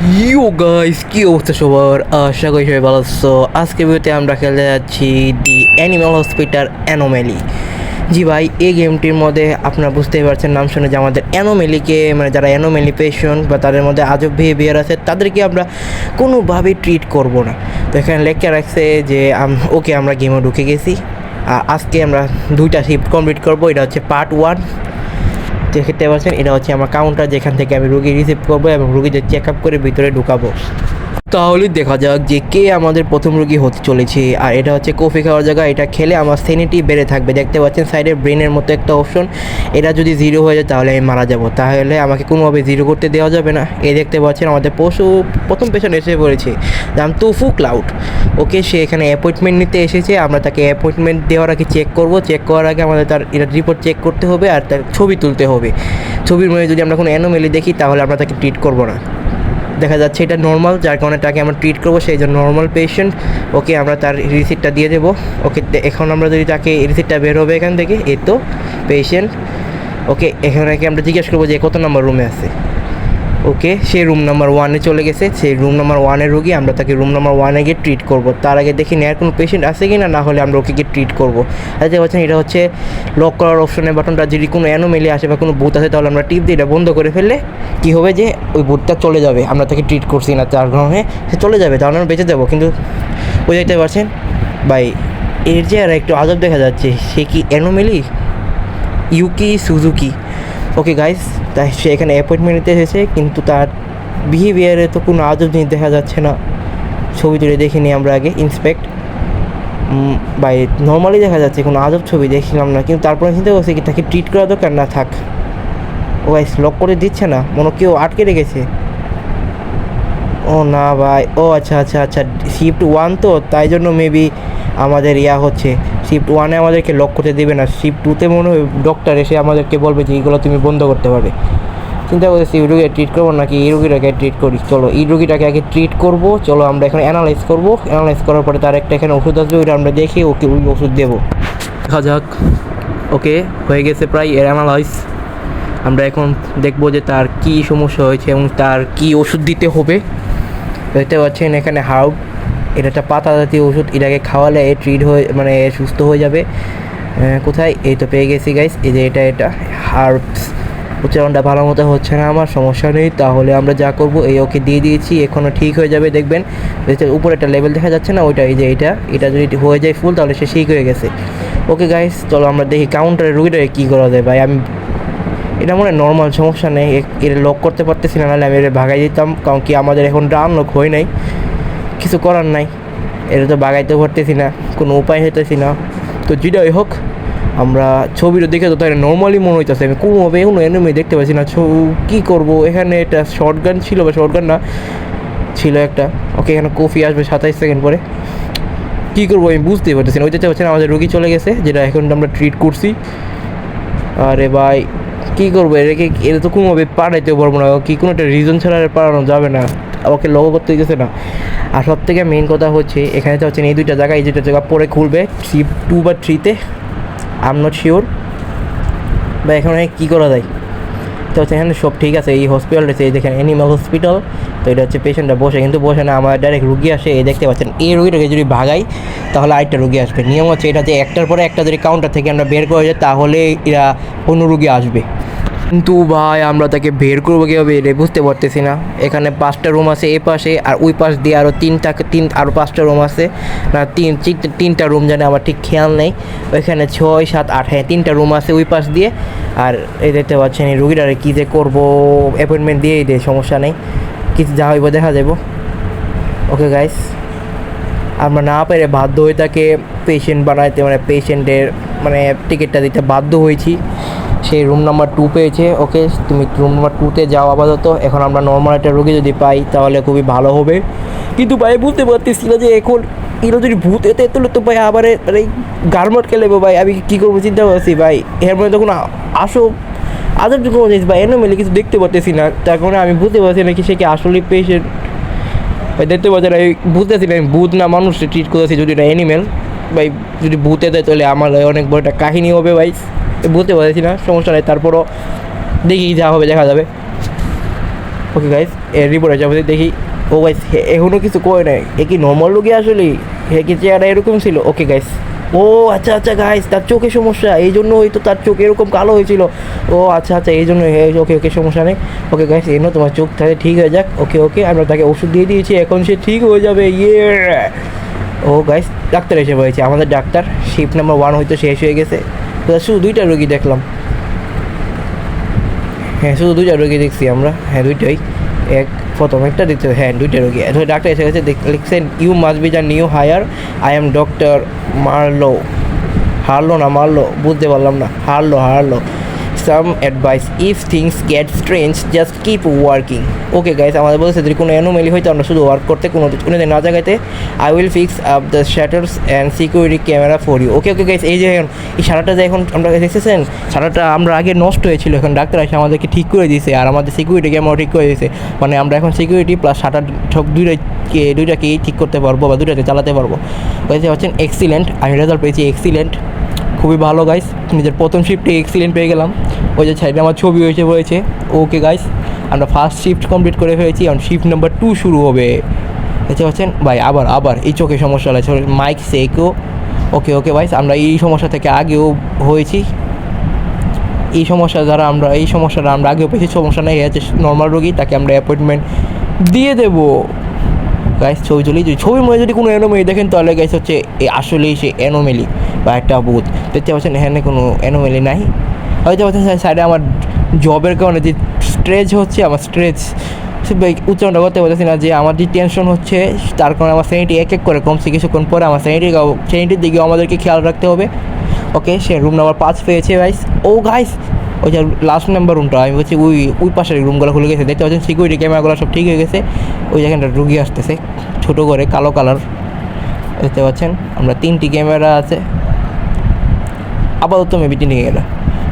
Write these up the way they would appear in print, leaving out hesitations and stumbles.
You guys, কি অবস্থা সবার? আশা করি সবাই ভালো আছো। আজকে ভিডিওতে আমরা খেলতে যাচ্ছি দি অ্যানিমাল হসপিটাল অ্যানোমেলি। জি ভাই, এই গেমটির মধ্যে আপনারা বুঝতেই পারছেন নাম শুনে যে আমাদের অ্যানোমেলিকে, মানে যারা অ্যানোমেলি পেশেন্ট বা তাদের মধ্যে আজব বিহেভিয়ার আছে তাদেরকে আমরা কোনোভাবেই ট্রিট করব না। তো এখানে লেখা রাখছে যে ওকে, আমরা গেমে ঢুকে গেছি। আজকে আমরা 2টা শিফট কমপ্লিট করবো। এটা হচ্ছে পার্ট 1। দেখতে পাচ্ছেন, এটা হচ্ছে আমার কাউন্টার, যেখান থেকে আমি রুগী রিসিভ করবো এবং রুগীদের চেক আপ করে ভিতরে ঢুকাবো। তাহলে দেখা যাক যে কে আমাদের প্রথম রুগী হতে চলেছে। আর এটা হচ্ছে কফি খাওয়ার জায়গা। এটা খেলে আমার সেনিটি বেড়ে থাকবে। দেখতে পাচ্ছেন সাইডে ব্রেনের মতো একটা অপশন। এটা যদি 0 হয়ে যায় তাহলে আমি মারা যাব। তাহলে আমাকে কোনোভাবে 0 করতে দেওয়া যাবে না। এই দেখতে পাচ্ছেন আমাদের প্রথম পেশেন্ট এসে পড়েছে, নাম তুফু ক্লাউড। ওকে, সে এখানে অ্যাপয়েন্টমেন্ট নিতে এসেছে। আমরা তাকে অ্যাপয়েন্টমেন্ট দেওয়ার আগে চেক করব। চেক করার আগে আমাদের তার এটা রিপোর্ট চেক করতে হবে আর তার ছবি তুলতে হবে। ছবির মধ্যে যদি আমরা কোনো অ্যানোমেলি দেখি তাহলে আমরা তাকে ট্রিট করবো না। দেখা যাচ্ছে এটা নর্মাল, যার কারণে তাকে আমরা ট্রিট করবো, সেই জন্য নর্মাল পেশেন্ট। ওকে, আমরা তার রিসিপ্টটা দিয়ে দেবো। ওকে, এখন আমরা যদি তাকে রিসিপ্টটা বের হবে এখান থেকে, এই তো পেশেন্ট। ওকে, এখানে আমরা জিজ্ঞেস করবো যে কত নম্বর রুমে আছে। ওকে, সে রুম নাম্বার 1-এ চলে গেছে। সেই রুম নাম্বার 1-এর রুগী, আমরা তাকে রুম নাম্বার 1-এ গিয়ে ট্রিট করবো। তার আগে দেখি নেয়ার কোনো পেশেন্ট আছে কি না, না হলে আমরা ওকে গিয়ে ট্রিট করবো। দেখতে পাচ্ছেন এটা হচ্ছে লক করার অপশনের বাটনটা। যদি কোনো অ্যানোমেলি আসে বা কোনো ভূত আসে তাহলে আমরা টিপ দিয়ে এটা বন্ধ করে ফেললে কী হবে যে ওই ভূতটা চলে যাবে। আমরা তাকে ট্রিট করছি না, তার কারণে সে চলে যাবে, তাহলে আমরা বেঁচে যাবো। কিন্তু ওই দেখতে পাচ্ছেন ভাই, এর যে আর একটু আজব দেখা যাচ্ছে। সে কি অ্যানোমেলি? ইউকি সুজুকি। ওকে গাইস, তাই সে এখানে অ্যাপয়েন্টমেন্ট নিতে এসেছে, কিন্তু তার বিহেভিয়ারে তো কোনো আজব জিনিস দেখা যাচ্ছে না। ছবি তুলে দেখিনি আমরা আগে ইন্সপেক্ট। বাই নর্মালি দেখা যাচ্ছে, কোনো আজব ছবি দেখছিলাম না। কিন্তু তারপরে চিন্তা করছি কি তাকে ট্রিট করা দরকার না থাক। ও গাইস, লক করে দিচ্ছে না, মনে কেউ আটকে রেখেছে। ও না ভাই, ও আচ্ছা আচ্ছা আচ্ছা, শিফট 1 তো, তাই জন্য মেবি আমাদের হচ্ছে শিফট 1-এ আমাদেরকে লক করতে দেবে না। শিফট 2-তে মনে হয় ডক্টর এসে আমাদেরকে বলবে যে এইগুলো তুমি বন্ধ করতে পারবে। চিন্তা করতেছি এই রুগীকে ট্রিট করবো নাকি এই রুগীটাকে ট্রিট করি। চলো এই রুগীটাকে আগে ট্রিট করবো। চলো আমরা এখন অ্যানালাইজ করবো। অ্যানালাইজ করার পরে তার একটা এখানে ওষুধ আসবে, ওইটা আমরা দেখি ওকে ওই ওষুধ দেবো। দেখা যাক। ওকে, হয়ে গেছে প্রায় এর অ্যানালাইজ। আমরা এখন দেখবো যে তার কী সমস্যা হয়েছে এবং তার কী ওষুধ দিতে হবে। দেখতে পাচ্ছেন এখানে হার্ব, এটা একটা পাতা জাতীয় ওষুধ। এটাকে খাওয়ালে এ ট্রিট হয়ে, মানে সুস্থ হয়ে যাবে। কোথায়? এই তো পেয়ে গেছি গাইস। এই যে এটা হার্বস। উচ্চারণটা ভালো মতো হচ্ছে না আমার, সমস্যা নেই। তাহলে আমরা যা করব, এই ওকে দিয়ে দিয়েছি, এখনও ঠিক হয়ে যাবে। দেখবেন উপরে একটা লেভেল দেখা যাচ্ছে না, ওইটা এই যে এটা যদি হয়ে যায় ফুল তাহলে সে ঠিক হয়ে গেছে। ওকে গাইস, চলো আমরা দেখি কাউন্টারের রুগীটাকে কী করা যায়। ভাই আমি এটা মনে হয় নর্মাল, সমস্যা নেই। এটা লক করতে পারতেছি না, নাহলে আমি এটা ভাগাই দিতাম। কারণ কি আমাদের এখন আনলক হয় নাই, কিছু করার নাই। এটা তো বাগাইতে পারতেছি না, কোনো উপায় হইতেছি না। তো যেটাই হোক, আমরা ছবিটা দেখে তো তাই নর্মালি মনে হইতেছে, আমি কোনোভাবে কোনো এনিমি দেখতে পাচ্ছি না। কী করবো? এখানে একটা শর্ট গান ছিল, বা শর্ট গান না ছিল একটা। ওকে, এখানে কফি আসবে 27 সেকেন্ড পরে। কী করবো আমি বুঝতেই পারতেছি না। ওই দেখতে পাচ্ছেন আমাদের রোগী চলে গেছে, যেটা এখন আমরা ট্রিট করছি। আরে ভাই কী করবো? এটা তো কোনোভাবে পাঠাইতেও পারবো না, কি কোনো একটা রিজন ছাড়া পাঠানো যাবে না। ওকে লগো করতে দিতেছে না। আর সব থেকে মেইন কথা হচ্ছে, এখানে তো হচ্ছে এই 2টা জায়গায়, এই 2টা জায়গা পরে খুলবে শিফট 2 বা 3-তে। I am not sure. বা এখানে কী করা যায়? তো হচ্ছে এখানে সব ঠিক আছে। এই হসপিটালটা এই দেখেন অ্যানিমাল হসপিটাল। তো এটা হচ্ছে পেশেন্টটা বসে, কিন্তু বসে না, আমার ডাইরেক্ট রুগী আসে। এই দেখতে পাচ্ছেন, এই রুগীটাকে যদি ভাগাই তাহলে আরেকটা রুগী আসবে। নিয়ম হচ্ছে এটা যে একটার পরে একটা যদি কাউন্টার থেকে আমরা বের করে যাই তাহলে এরা অন্য রুগী আসবে। কিন্তু ভাই আমরা তাকে বের করবো কীভাবে এটা বুঝতে পারতেছি না। এখানে 5টা রুম আছে এ পাশে, আর ওই পাশ দিয়ে আরও 5টা রুম আছে। না 3টা রুম জানে, আমার ঠিক খেয়াল নেই। ওইখানে 6, 7, 8, হ্যাঁ 3টা রুম আছে ওই পাশ দিয়ে। আর এই দেখতে পাচ্ছেন এই রুগীটারে কী যে করবো, অ্যাপয়েন্টমেন্ট দিয়েই দে, সমস্যা নেই, কিছু যা হইব দেখা যাবো। ওকে গাইস, আমরা না পেরে বাধ্য হয়ে তাকে পেশেন্ট বানাইতে, মানে পেশেন্টের মানে টিকিটটা দিতে বাধ্য হয়েছি। সেই রুম নাম্বার 2 পেয়েছে। ওকে, তুমি রুম নাম্বার 2-তে যাও আপাতত। এখন আমরা নর্মাল একটা রোগী যদি পাই তাহলে খুবই ভালো হবে। কিন্তু ভাই বুঝতে পারতেছি না যে এখন এরা যদি ভূত এতে তুলে তো ভাই আবার মানে গার্মেন্ট খেলে ভাই আমি কী করবো চিন্তা করছি ভাই। এর মধ্যে তখন আসো আজব কোনো জিনিস ভাই, এলোমেলো কিছু দেখতে পারতেছি না। তার কারণে আমি বুঝতে পারছি না কি সে কি আসলেই পেশেন্ট। ভাই দেখতে পাচ্ছি না, বুঝতেছি না ভূত না মানুষকে ট্রিট করতেছি। যদি এটা অ্যানিমেল ভাই, যদি ভূতে দেয় তাহলে আমার অনেক বড় একটা কাহিনী হবে ভাই। বুঝতে পারছি না, সমস্যা নেই, তারপরও দেখি যা হবে দেখা যাবে। ওকে গাইস এর রিপোর্টে যাবো দেখি। ও গাইস এখনও কিছু করে নাই, এ কি নর্মাল রোগী আসলে? হে কি চেহারা এরকম ছিল? ওকে গাইস, ও আচ্ছা আচ্ছা গাইস, তার চোখে সমস্যা, এই জন্য হয়তো তার চোখ এরকম কালো হয়েছিল। ও আচ্ছা আচ্ছা, এই জন্য। ওকে ওকে, সমস্যা নেই। ওকে গাইস, এই নো তোমার চোখ তাহলে ঠিক হয়ে যাক। ওকে ওকে, আমরা তাকে ওষুধ দিয়ে দিয়েছি, এখন সে ঠিক হয়ে যাবে। ইয়ে, ও গাইস ডাক্তার এসে পড়েছে, আমাদের ডাক্তার। শিফট নাম্বার 1 হয়তো শেষ হয়ে গেছে। তো শুধু 2টা রোগী দেখলাম। হ্যাঁ, শুধু 2টা রোগী দেখছি আমরা। হ্যাঁ 2টাই, প্রথম একটা দিতে। হ্যাঁ 2টা রোগী। এখন ডাক্তার এসে গেছে, লিখছেন you must be the new hire, I am doctor Marlow. Marlow বুঝতে পারলাম না। হারলো some advice, if things get strange just keep working. Okay guys, আমাদের বলছে যদি কোনো অ্যানোমেলি হয়তো আমরা শুধু ওয়ার্ক করতে, কোনো না জায়গাতে। I will fix up the shutters and security camera for you. Okay okay guys, এই যে এখন এই শাটারটা যে এখন আমরা দেখতেছেন, শাটারটা আমরা আগে নষ্ট হয়েছিল, এখন ডাক্তার এসে আমাদেরকে ঠিক করে দিয়েছে, আর আমাদের সিকিউরিটি ক্যামেরা ঠিক করে দিয়েছে। মানে আমরা এখন সিকিউরিটি প্লাস শাটার সব দুইটাকেই ঠিক করতে পারবো বা দুইটাকে চালাতে পারবো। ওইতে হচ্ছেন এক্সিলেন্ট, আমি রেজাল্ট পেয়েছি এক্সিলেন্ট, খুবই ভালো গাইস। নিজের প্রথম শিফটে এক্সিলেন্ট পেয়ে গেলাম। ওই যে সাইডে আমার ছবি হয়েছে পড়েছে। ওকে গাইস, আমরা ফার্স্ট শিফট কমপ্লিট করে ফেলেছি, এখন শিফট নাম্বার 2 শুরু হবে। দেখতে পাচ্ছেন ভাই, আবার এই চোখে সমস্যা হয়েছে, মাইক সেকও। ওকে ওকে ভাইস, আমরা এই সমস্যা থেকে আগেও হয়েছি। এই সমস্যাটা আমরা আগেও পেয়েছি। সমস্যা নেই, আছে নর্মাল রোগী, তাকে আমরা অ্যাপয়েন্টমেন্ট দিয়ে দেবো। গাইস ছবি তুলি, যদি ছবির মধ্যে যদি কোনো অ্যানোমেলি দেখেন, তাহলে গাইস হচ্ছে আসলেই সে অ্যানোমেলি বা একটা ভূত। দেখতে পাচ্ছেন এখানে কোনো অ্যানোমেলি নাই। হয়তো পাচ্ছেন সাইডে আমার জবের কারণে যে স্ট্রেস হচ্ছে, আমার স্ট্রেস উচ্চারণটা করতে পারতেছি না, যে আমার যে টেনশন হচ্ছে, তার কারণে আমার স্যানিটি এক এক করে কমছে। কিছুক্ষণ পরে আমার স্যানিটির দিকেও আমাদেরকে খেয়াল রাখতে হবে। ওকে, সে রুম নাম্বার 5 পেয়েছে গাইস। ও গাইস, ওই যে লাস্ট নাম্বার রুমটা, আমি বলছি ওই পাশের রুমগুলো খুলে গেছে। দেখতে পাচ্ছেন সিকিউরিটি ক্যামেরাগুলো সব ঠিক হয়ে গেছে। ওই জায়গাটা রুগী আসতেছে ছোটো করে, কালো কালার দেখতে পাচ্ছেন। আমরা 3টি ক্যামেরা আছে আপাতত, মেবি 3টি ক্যামেরা।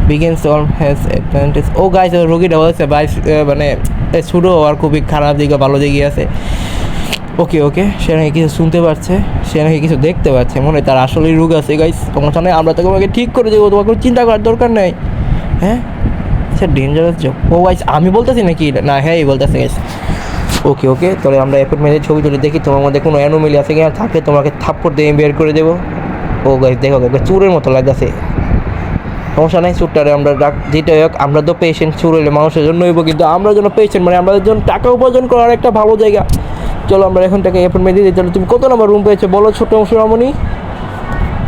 বিগেন সলভ হ্যাজ অ্যাডভান্টেজ। ও গাইস, রোগীটা বলছে বাইস, মানে ছোটো আর খুবই খারাপ দিকে ভালো দিকে আছে। ওকে ওকে, সে নাকি কিছু শুনতে পাচ্ছে, সে নাকি কিছু দেখতে পাচ্ছে, মনে হয় তার আসলেই রোগ আছে গাইস। সমস্যা নেই, আমরা তোমাকে ঠিক করে দেবো, তোমার কোনো চিন্তা করার দরকার নেই। হ্যাঁ, আচ্ছা ডেঞ্জারাস জব। ও গাইস, আমি বলতেছি নাকি না? হ্যাঁ, এই বলতেছে গাইস। ওকে ওকে, তাহলে আমরা অ্যাপয়েন্টমেন্টের ছবি তুলে দেখি তোমার মধ্যে কোনো অ্যানোমেলি আছে কিনা। থাকলে তোমাকে থাপ্পড় দিয়ে বের করে দেবো। ও গাইস দেখো, চুরের মতো লাগতেছে। সমস্যা নেই, চুরটারে আমরা যেটা হোক, আমরা তো পেশেন্ট, চুর হইলে মানুষের জন্য হইব, কিন্তু আমরা যেন পেশেন্ট, মানে আমাদের জন্য টাকা উপার্জন করার একটা ভালো জায়গা। চলো আমরা এখন থেকে অ্যাপয়েন্টমেন্ট দিয়ে দিই। চলো, তুমি কত নাম্বার রুম পেয়েছো বলো ছোট অংশরামণি?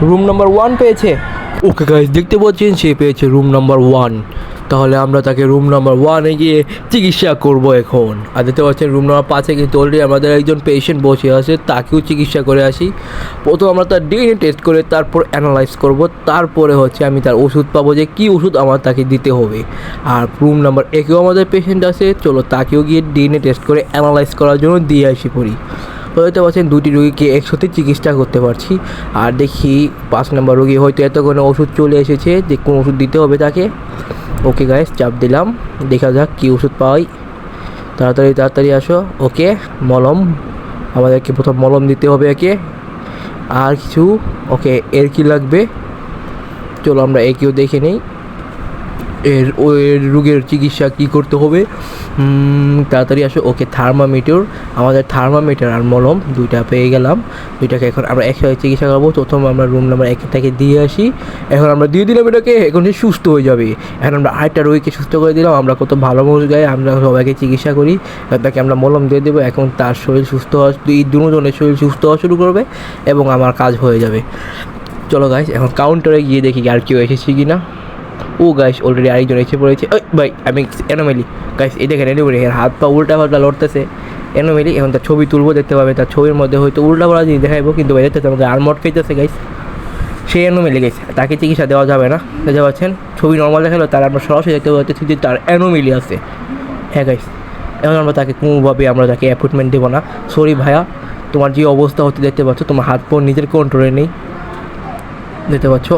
রুম নাম্বার 1 পেয়েছে। ওকে গাইস, দেখতে পাচ্ছেন সে পেয়েছে রুম নাম্বার 1। তাহলে আমরা তাকে রুম নাম্বার 1-এ গিয়ে চিকিৎসা করব এখন। আর দেখতে পাচ্ছেন রুম নাম্বার 5-এ কিন্তু অলরেডি আমাদের একজন পেশেন্ট বসে আছে, তাকেও চিকিৎসা করে আসি। প্রথম আমরা তার ডিএনএ টেস্ট করে তারপর অ্যানালাইজ করব, তারপরে হচ্ছে আমি তার ওষুধ পাবো, যে কী ওষুধ আমার তাকে দিতে হবে। আর রুম নাম্বার 1-এও আমাদের পেশেন্ট আছে, চলো তাকেও গিয়ে ডিএনএ টেস্ট করে অ্যানালাইজ করার জন্য দিয়ে আসি পড়ি। হয়তো পাচ্ছেন 2টি রোগীকে একসাথে চিকিৎসা করতে পারছি। আর দেখি 5 নম্বর রোগী হয়তো এতক্ষণে ওষুধ চলে এসেছে, যে কোন ওষুধ দিতে হবে তাকে। ওকে গাইস, চাপ দিলাম, দেখা যাক কী ওষুধ পাই। তাড়াতাড়ি আসো। ওকে, মলম, আমাদেরকে প্রথম মলম দিতে হবে একে। আর কিছু? ওকে, এর কি লাগবে? চলো আমরা একেও দেখে নিই, এর রোগের চিকিৎসা কী করতে হবে। তাড়াতাড়ি আসো। ওকে, থার্মামিটার, আমাদের থার্মামিটার আর মলম 2টা পেয়ে গেলাম। 2টাকে এখন আমরা একসাথে চিকিৎসা করবো। প্রথম আমরা রুম নাম্বার 1-টাকে দিয়ে আসি। এখন আমরা দিয়ে দিলাম এটাকে, এখন সে সুস্থ হয়ে যাবে। এখন আমরা আরেকটা রোগীকে সুস্থ করে দিলাম। আমরা কত ভালো মানুষ গায়ে, আমরা সবাইকে চিকিৎসা করি। তাকে আমরা মলম দিয়ে দেবো। এখন তার শরীর সুস্থ হওয়া, দুজনের শরীর সুস্থ হওয়া শুরু করবে এবং আমার কাজ হয়ে যাবে। চলো গাইস, এখন কাউন্টারে গিয়ে দেখি আর কেউ এসেছি কি না। ও গাইস, অলরেডি আরেকজন এসে পড়েছে। ওই ভাই, আমি অ্যানোমেলি গাইস, এই দেখেন অ্যানোমেলি, হাত পা উল্টা পাল্টা লড়তেছে। অ্যানোমেলি, এখন তার ছবি তুলবো, দেখতে পাবে তার ছবির মধ্যে হয়তো উল্টা পাল্টা জিনিস দেখাইবো, কিন্তু ভাই দেখতে আমাদের আর্মট খাইতেছে গাইস। সেই অ্যানোমেলি গাইস, তাকে চিকিৎসা দেওয়া যাবে না। দেখতে পাচ্ছেন ছবি নর্মাল দেখালো, তার আমরা সরাসরি দেখতে পাচ্ছি যে তার অ্যানোমেলি আছে। হ্যাঁ গাইস, এখন আমরা তাকে কোনোভাবে আমরা তাকে অ্যাপয়েন্টমেন্ট দেবো না। সরি ভাইয়া, তোমার যে অবস্থা হতে দেখতে পাচ্ছ, তোমার হাত পা নিজের কন্ট্রোলে নেই। দেখতে পাচ্ছ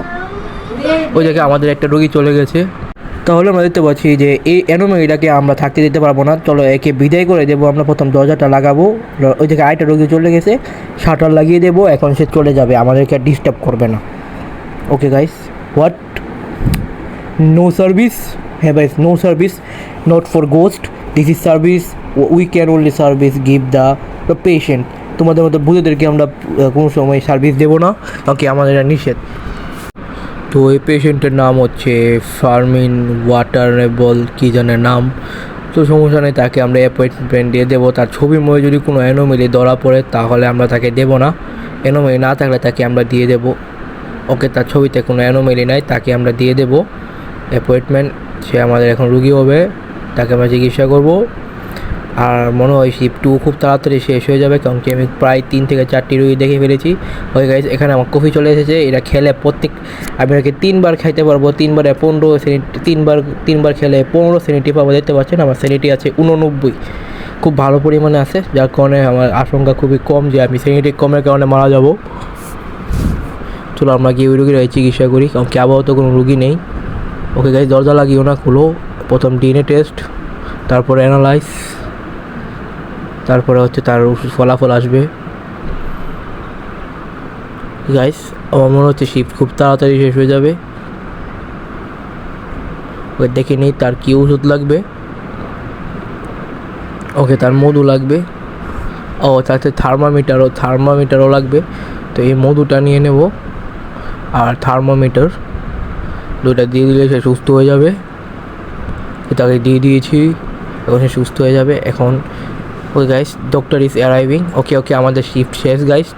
ওই জায়গায় আমাদের একটা রোগী চলে গেছে। তাহলে আমরা দেখতে পাচ্ছি যে এই অ্যানোমেলিটাকে আমরা থাকতে দিতে পারবো না। চলো একে বিদায় করে দেবো। আমরা প্রথম দরজাটা লাগাবো, ওই জায়গায় আরেকটা রোগী চলে গেছে, শাটার লাগিয়ে দেবো। এখন সে চলে যাবে, আমাদেরকে ডিস্টার্ব করবে না। Okay guys, what? No service? হ্যাঁ guys, no service, not for ghost, this is service we can only service give the patient. তোমাদের মতো বুঝেদেরকে আমরা কোনো সময় সার্ভিস দেবো না, কারণ কি আমাদের এটা নিষেধ। তো এই পেশেন্টের নাম হচ্ছে ফার্মিন ওয়াটারেবল কী জানে নাম। তো সমস্যা নেই, তাকে আমরা অ্যাপয়েন্টমেন্ট দিয়ে দেবো। তার ছবির মধ্যে যদি কোনো অ্যানোমেলি ধরা পড়ে তাহলে আমরা তাকে দেবো না, অ্যানোমেলি না থাকলে তাকে আমরা দিয়ে দেবো। ওকে, তার ছবিতে কোনো অ্যানোমেলি নাই, তাকে আমরা দিয়ে দেবো অ্যাপয়েন্টমেন্ট। সে আমাদের এখন রুগী হবে, তাকে আমরা চিকিৎসা করবো। আর মনে হয় শিফট 2 খুব তাড়াতাড়ি শেষ হয়ে যাবে, কারণ কি আমি প্রায় 3 থেকে 4টি রুগী দেখে ফেলেছি। ওই গাইজ, এখানে আমার কফি চলে এসেছে। এটা খেলে আমি এটাকে 3বার খাইতে পারবো। 3বারে 15 সেনিটি, তিনবার খেলে 15 সেনিটি পাবো। দেখতে পাচ্ছেন আমার সেনিটি আছে 89, খুব ভালো পরিমাণে আছে, যার কারণে আমার আশঙ্কা খুবই কম যে আমি সেনিটি কমের কারণে মারা যাব। চলো আমরা গিয়ে ওই রুগীর চিকিৎসা করি, কারণ কি আপাতত কোনো রুগী নেই। ওকে গাইজ, দরজা লাগিও না, খুলো। প্রথম ডিএনএ টেস্ট, তারপরে অ্যানালাইজ, তারপরে হচ্ছে তার ফলাফল আসবে। গাইস, আমার মনে হচ্ছে শিফট খুব তাড়াতাড়ি শেষ হয়ে যাবে। ওকে দেখে নিই তার কী ওষুধ লাগবে। ওকে, তার মধু লাগবে। ও, তাতে থার্মোমিটারও লাগবে। তো এই মধুটা নিয়ে নেব, আর থার্মোমিটার দুটা দিয়ে দিলে সে সুস্থ হয়ে যাবে। তাকে দিয়ে দিয়েছি, এখন সে সুস্থ হয়ে যাবে। এখন okay guys, doctor is arriving. Okay, আমাদের শিফট শেষ গাইস।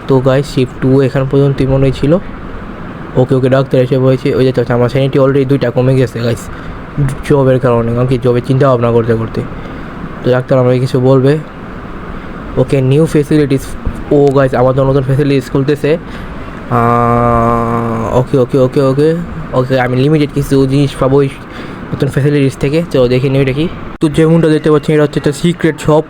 তো গাইস, শিফট 2 এখান পর্যন্তই মনে ছিল। ওকে, ডাক্তার এসে বলেছে ওই যে আমার স্যানিটি অলরেডি 2টা কমে গেছে গাইস, জবের কারণে, কারণ কি জবের চিন্তা ভাবনা করতে করতে। তো ডাক্তার আমাকে কিছু বলবে। ওকে, নিউ ফেসিলিটিস। ও গাইস, আমাদের নতুন ফেসিলিটিস খুলতেছে। ওকে, আমি লিমিটেড কিছু জিনিস পাবো নতুন ফ্যাসিলিটিস থেকে। তো দেখে নিই এটা কি। তো যেমনটা দেখতে পাচ্ছি, এটা হচ্ছে একটা সিক্রেট শপ।